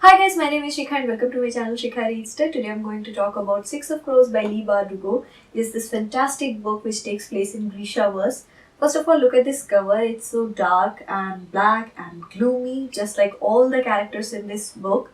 Hi guys, my name is Shikha and welcome to my channel Shikha Reads Tech. Today I'm going to talk about Six of Crows by Leigh Bardugo. It is this fantastic book which takes place in Grishaverse. First of all, look at this cover. It's so dark and black and gloomy, just like all the characters in this book.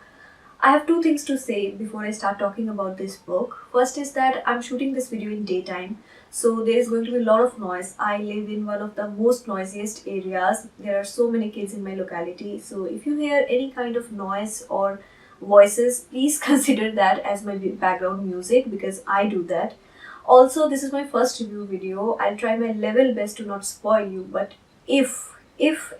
I have two things to say before I start talking about this book. First is that I'm shooting this video in daytime, so there is going to be a lot of noise. I live in one of the most noisiest areas. There are so many kids in my locality, so if you hear any kind of noise or voices, please consider that as my background music because I do that. Also, this is my first review video. I'll try my level best to not spoil you, but if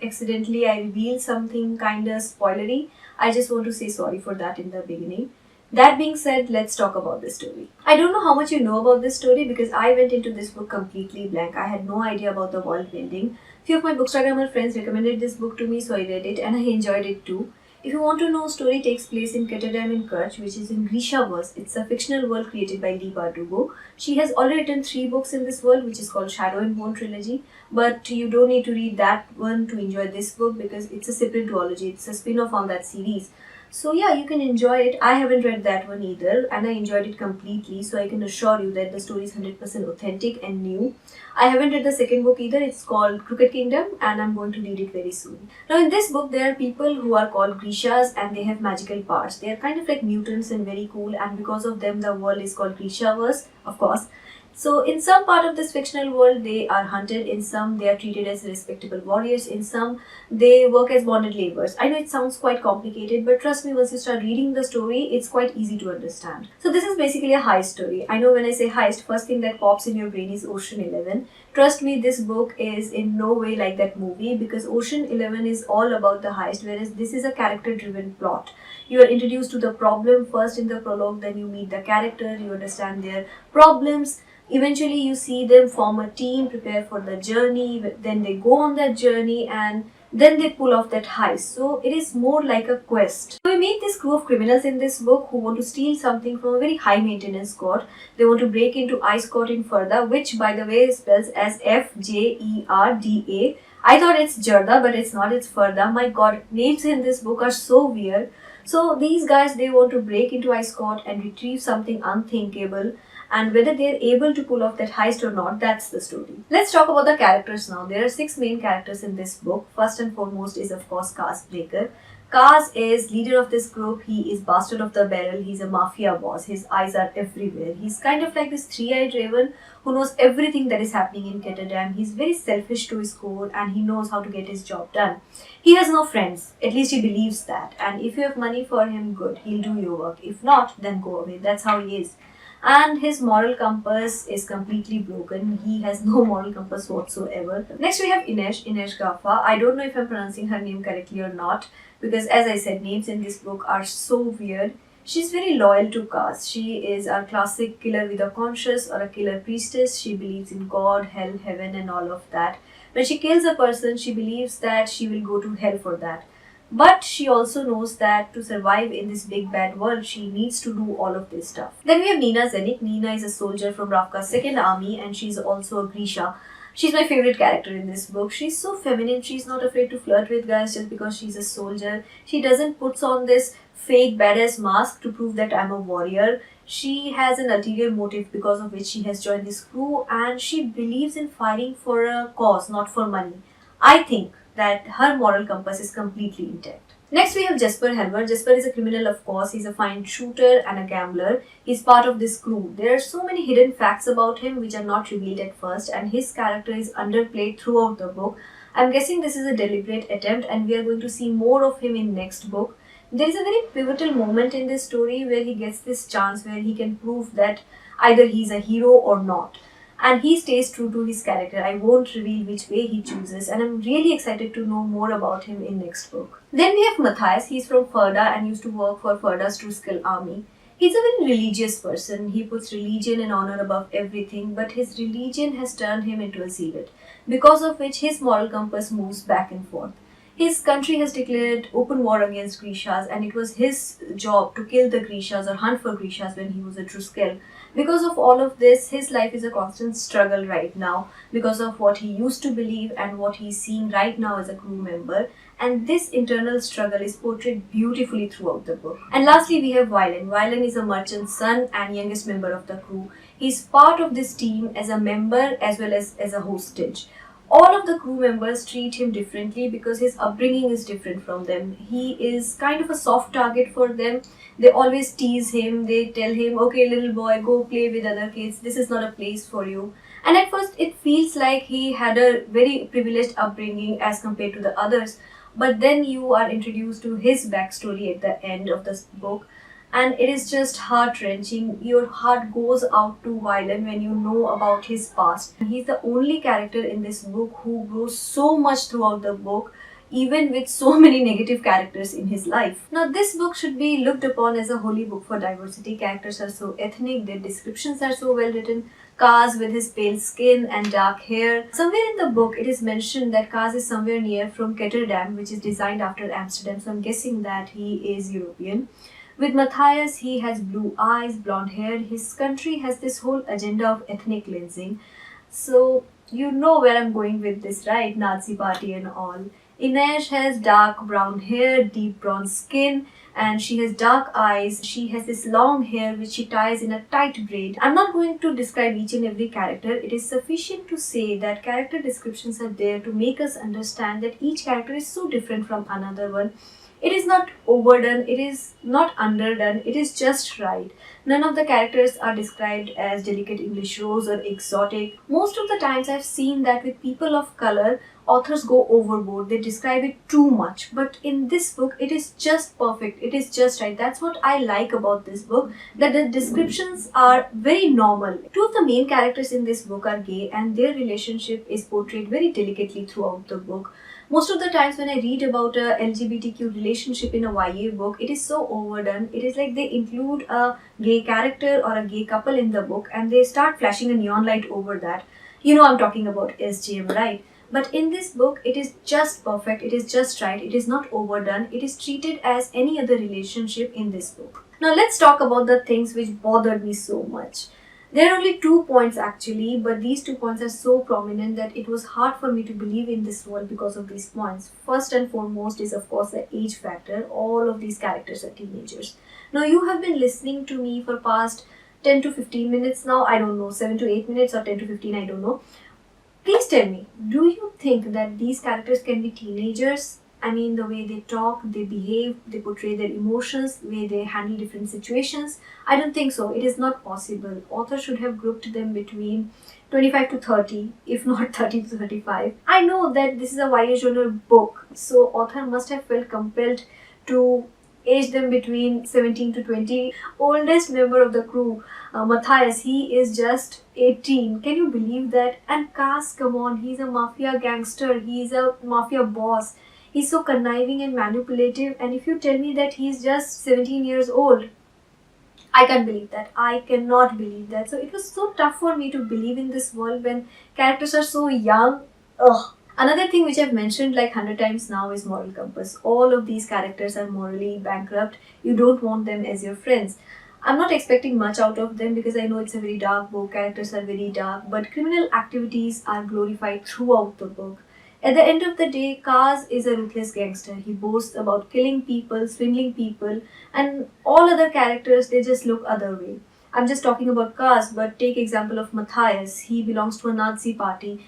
accidentally I reveal something kinda spoilery, I just want to say sorry for that in the beginning. That being said, let's talk about this story. I don't know how much you know about this story because I went into this book completely blank. I had no idea about the world building. Few of my Bookstagram friends recommended this book to me, so I read it and I enjoyed it too. If you want to know, story takes place in Ketterdam in Kutch, which is in Grishaverse. It's a fictional world created by Leigh Bardugo. She has already written 3 books in this world, which is called Shadow and Bone trilogy. But you don't need to read that one to enjoy this book because it's a separate duology. It's a spin-off on that series. So yeah, you can enjoy it. I haven't read that one either and I enjoyed it completely. So I can assure you that the story is 100% authentic and new. I haven't read the second book either. It's called Crooked Kingdom and I'm going to read it very soon. Now in this book, there are people who are called Grishas and they have magical powers. They are kind of like mutants and very cool, and because of them, the world is called Grishaverse, of course. So in some part of this fictional world, they are hunted. In some, they are treated as respectable warriors. In some, they work as bonded laborers. I know it sounds quite complicated, but trust me, once you start reading the story, it's quite easy to understand. So this is basically a heist story. I know when I say heist, first thing that pops in your brain is Ocean 11. Trust me, this book is in no way like that movie because Ocean 11 is all about the heist, whereas this is a character-driven plot. You are introduced to the problem first in the prologue, then you meet the character, you understand their problems. Eventually, you see them form a team, prepare for the journey, then they go on that journey and then they pull off that heist. So it is more like a quest. So we meet this crew of criminals in this book who want to steal something from a very high maintenance court. They want to break into Ice Court in Farda, which by the way spells as F-J-E-R-D-A. I thought it's Jarda, but it's not, it's Farda. My god, names in this book are so weird. So these guys, they want to break into Ice Court and retrieve something unthinkable. And whether they're able to pull off that heist or not, that's the story. Let's talk about the characters now. There are 6 main characters in this book. First and foremost is of course Kaz Breaker. Kaz is leader of this group. He is bastard of the barrel. He's a mafia boss. His eyes are everywhere. He's kind of like this 3-eyed raven who knows everything that is happening in Ketterdam. He's very selfish to his core and he knows how to get his job done. He has no friends. At least he believes that. And if you have money for him, good. He'll do your work. If not, then go away. That's how he is. And his moral compass is completely broken. He has no moral compass whatsoever. Next we have Inesh Gaffa. I don't know if I'm pronouncing her name correctly or not because as I said, names in this book are so weird. She's very loyal to Kaz. She is a classic killer with a conscience or a killer priestess. She believes in God, hell, heaven and all of that. When she kills a person, she believes that she will go to hell for that. But she also knows that to survive in this big bad world, she needs to do all of this stuff. Then we have Nina Zenik. Nina is a soldier from Ravka's 2nd army and she's also a Grisha. She's my favorite character in this book. She's so feminine. She's not afraid to flirt with guys just because she's a soldier. She doesn't put on this fake badass mask to prove that I'm a warrior. She has an ulterior motive because of which she has joined this crew and she believes in fighting for a cause, not for money. I think that her moral compass is completely intact. Next we have Jesper Helmer. Jesper is a criminal, of course. He's a fine shooter and a gambler. He's part of this crew. There are so many hidden facts about him which are not revealed at first and his character is underplayed throughout the book. I'm guessing this is a deliberate attempt and we are going to see more of him in next book. There is a very pivotal moment in this story where he gets this chance where he can prove that either he's a hero or not. And he stays true to his character. I won't reveal which way he chooses and I'm really excited to know more about him in next book. Then we have Matthias. He's from Farda and used to work for Farda's Truskill army. He's a very religious person. He puts religion and honor above everything, but his religion has turned him into a zealot, because of which his moral compass moves back and forth. His country has declared open war against Grishas and it was his job to kill the Grishas or hunt for Grishas when he was a Truskill. Because of all of this, his life is a constant struggle right now because of what he used to believe and what he's seeing right now as a crew member. and this internal struggle is portrayed beautifully throughout the book. And lastly, we have Violin. Violin is a merchant's son and youngest member of the crew. He's part of this team as a member as well as a hostage. All of the crew members treat him differently because his upbringing is different from them. He is kind of a soft target for them. They always tease him. They tell him, okay, little boy, go play with other kids. This is not a place for you. And at first, it feels like he had a very privileged upbringing as compared to the others. But then you are introduced to his backstory at the end of this book. And it is just heart-wrenching. Your heart goes out to Violin when you know about his past. He's the only character in this book who grows so much throughout the book, even with so many negative characters in his life. Now, this book should be looked upon as a holy book for diversity. Characters are so ethnic, their descriptions are so well written. Kaz with his pale skin and dark hair. Somewhere in the book, it is mentioned that Kaz is somewhere near from Rotterdam, which is designed after Amsterdam. So I'm guessing that he is European. With Matthias, he has blue eyes, blonde hair. His country has this whole agenda of ethnic cleansing. So you know where I'm going with this, right? Nazi party and all. Inez has dark brown hair, deep bronze skin, and she has dark eyes. She has this long hair which she ties in a tight braid. I'm not going to describe each and every character. It is sufficient to say that character descriptions are there to make us understand that each character is so different from another one. It is not overdone, it is not underdone, it is just right. None of the characters are described as delicate English rose or exotic. Most of the times I've seen that with people of color, authors go overboard. They describe it too much. But in this book, it is just perfect. It is just right. That's what I like about this book, that the descriptions are very normal. Two of the main characters in this book are gay and their relationship is portrayed very delicately throughout the book. Most of the times when I read about a LGBTQ relationship in a YA book, it is so overdone. It is like they include a gay character or a gay couple in the book and they start flashing a neon light over that. You know I'm talking about SGM, right? But in this book, it is just perfect. It is just right. It is not overdone. It is treated as any other relationship in this book. Now let's talk about the things which bothered me so much. There are only 2 points actually, but these 2 points are so prominent that it was hard for me to believe in this world because of these points. First and foremost is of course the age factor. All of these characters are teenagers. Now you have been listening to me for past 10 to 15 minutes now. I don't know, 7 to 8 minutes or 10 to 15, I don't know. Please tell me, do you think that these characters can be teenagers? I mean, the way they talk, they behave, they portray their emotions, the way they handle different situations. I don't think so. It is not possible. Author should have grouped them between 25 to 30, if not 30 to 35. I know that this is a YA genre book, so author must have felt compelled to age them between 17 to 20. Oldest member of the crew, Matthias, he is just 18. Can you believe that? And Kaz, come on, he's a mafia gangster. He's a mafia boss. He's so conniving and manipulative, and if you tell me that he's just 17 years old, I can't believe that. I cannot believe that. So it was so tough for me to believe in this world when characters are so young. Ugh. Another thing which I've mentioned like 100 times now is moral compass. All of these characters are morally bankrupt. You don't want them as your friends. I'm not expecting much out of them because I know it's a very dark book. Characters are very dark, but criminal activities are glorified throughout the book. At the end of the day, Kaz is a ruthless gangster. He boasts about killing people, swindling people, and all other characters, they just look other way. I'm just talking about Kaz, but take example of Matthias. He belongs to a Nazi party.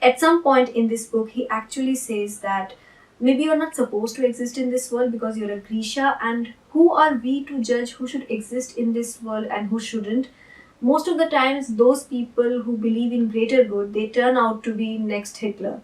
At some point in this book, he actually says that maybe you're not supposed to exist in this world because you're a Grisha, and who are we to judge who should exist in this world and who shouldn't? Most of the times, those people who believe in greater good, they turn out to be next Hitler.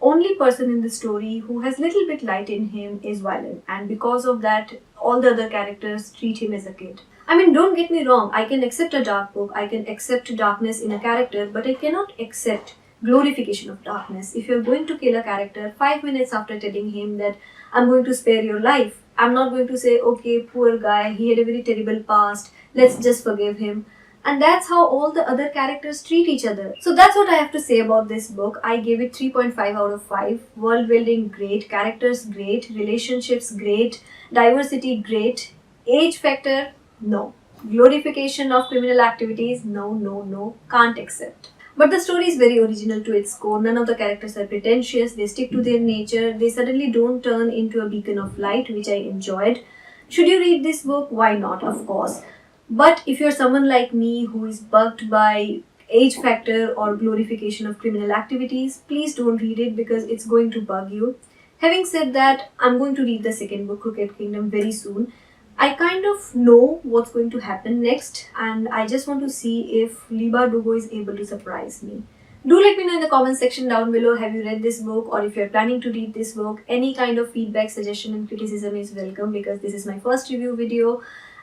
Only person in the story who has little bit light in him is Violin, and because of that, all the other characters treat him as a kid. I mean, don't get me wrong, I can accept a dark book, I can accept darkness in a character, but I cannot accept glorification of darkness. If you're going to kill a character 5 minutes after telling him that I'm going to spare your life, I'm not going to say, okay, poor guy, he had a very terrible past, let's just forgive him. And that's how all the other characters treat each other. So that's what I have to say about this book. I gave it 3.5 out of 5. World building great, characters great, relationships great, diversity great, age factor no, glorification of criminal activities no, can't accept. But the story is very original to its core. None of the characters are pretentious, they stick to their nature, they suddenly don't turn into a beacon of light, which I enjoyed. Should you read this book? Why not? Of course. But if you're someone like me who is bugged by age factor or glorification of criminal activities, please don't read it because it's going to bug you. Having said that, I'm going to read the second book, Crooked Kingdom, very soon. I kind of know what's going to happen next, and I just want to see if Leigh Bardugo is able to surprise me. Do let me know in the comment section down below, have you read this book, or if you're planning to read this book. Any kind of feedback, suggestion and criticism is welcome because this is my first review video.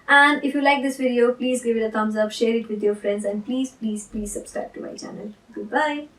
And if you like this video, please give it a thumbs up, share it with your friends, and please subscribe to my channel. Goodbye.